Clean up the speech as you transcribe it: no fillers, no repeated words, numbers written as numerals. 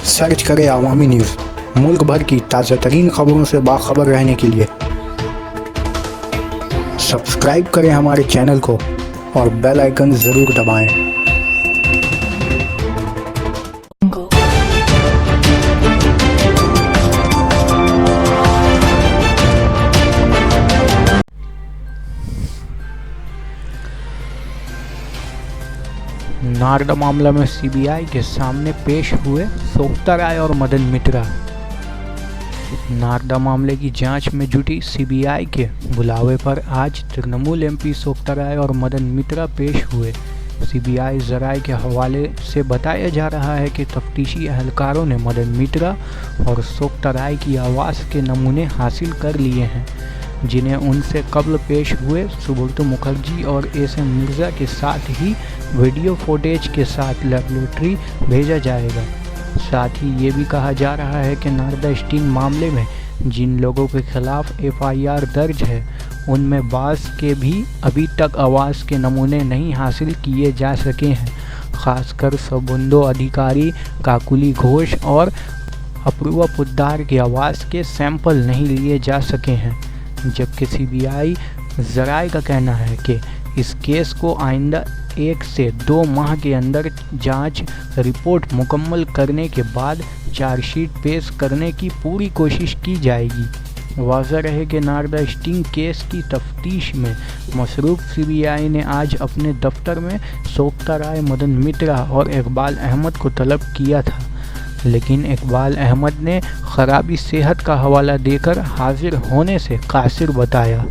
Search करें अवामी news. मुल्क भर की ताज़ा तरीन खबरों से बाखबर रहने के लिए सब्सक्राइब करें हमारे चैनल को और बेल आइकन ज़रूर दबाएं। नारदा मामला में सीबीआई के सामने पेश हुए सोक्ता राय और मदन मित्रा। नारदा मामले की जांच में जुटी सीबीआई के बुलावे पर आज तृणमूल एमपी सोक्ता राय और मदन मित्रा पेश हुए। सीबीआई जराये के हवाले से बताया जा रहा है कि तफ्तीशी एहलकारों ने मदन मित्रा और सोक्ता राय की आवाज़ के नमूने हासिल कर लिए हैं, जिन्हें उनसे कब्ल पेश हुए सुब्रतो मुखर्जी और एसएम मिर्ज़ा के साथ ही वीडियो फुटेज के साथ लेबोरेटरी भेजा जाएगा। साथ ही ये भी कहा जा रहा है कि नारदा स्टिंग मामले में जिन लोगों के खिलाफ एफआईआर दर्ज है, उनमें बास के भी अभी तक आवाज़ के नमूने नहीं हासिल किए जा सके हैं। खासकर सबुंदो अधिकारी, काकुली घोष और अपूर्वा पोद्दार की आवाज़ के सैंपल नहीं लिए जा सके हैं। जबकि सीबीआई जराये का कहना है कि इस केस को आइंदा 1 से 2 माह के अंदर जांच रिपोर्ट मुकम्मल करने के बाद चार्जशीट पेश करने की पूरी कोशिश की जाएगी। वाज़ह रहे कि नारदा स्टिंग केस की तफ्तीश में मसरूफ़ सीबीआई ने आज अपने दफ्तर में सोक्ता राय, मदन मित्रा और इकबाल अहमद को तलब किया था, लेकिन इकबाल अहमद ने खराबी सेहत का हवाला देकर हाजिर होने से कासिर बताया।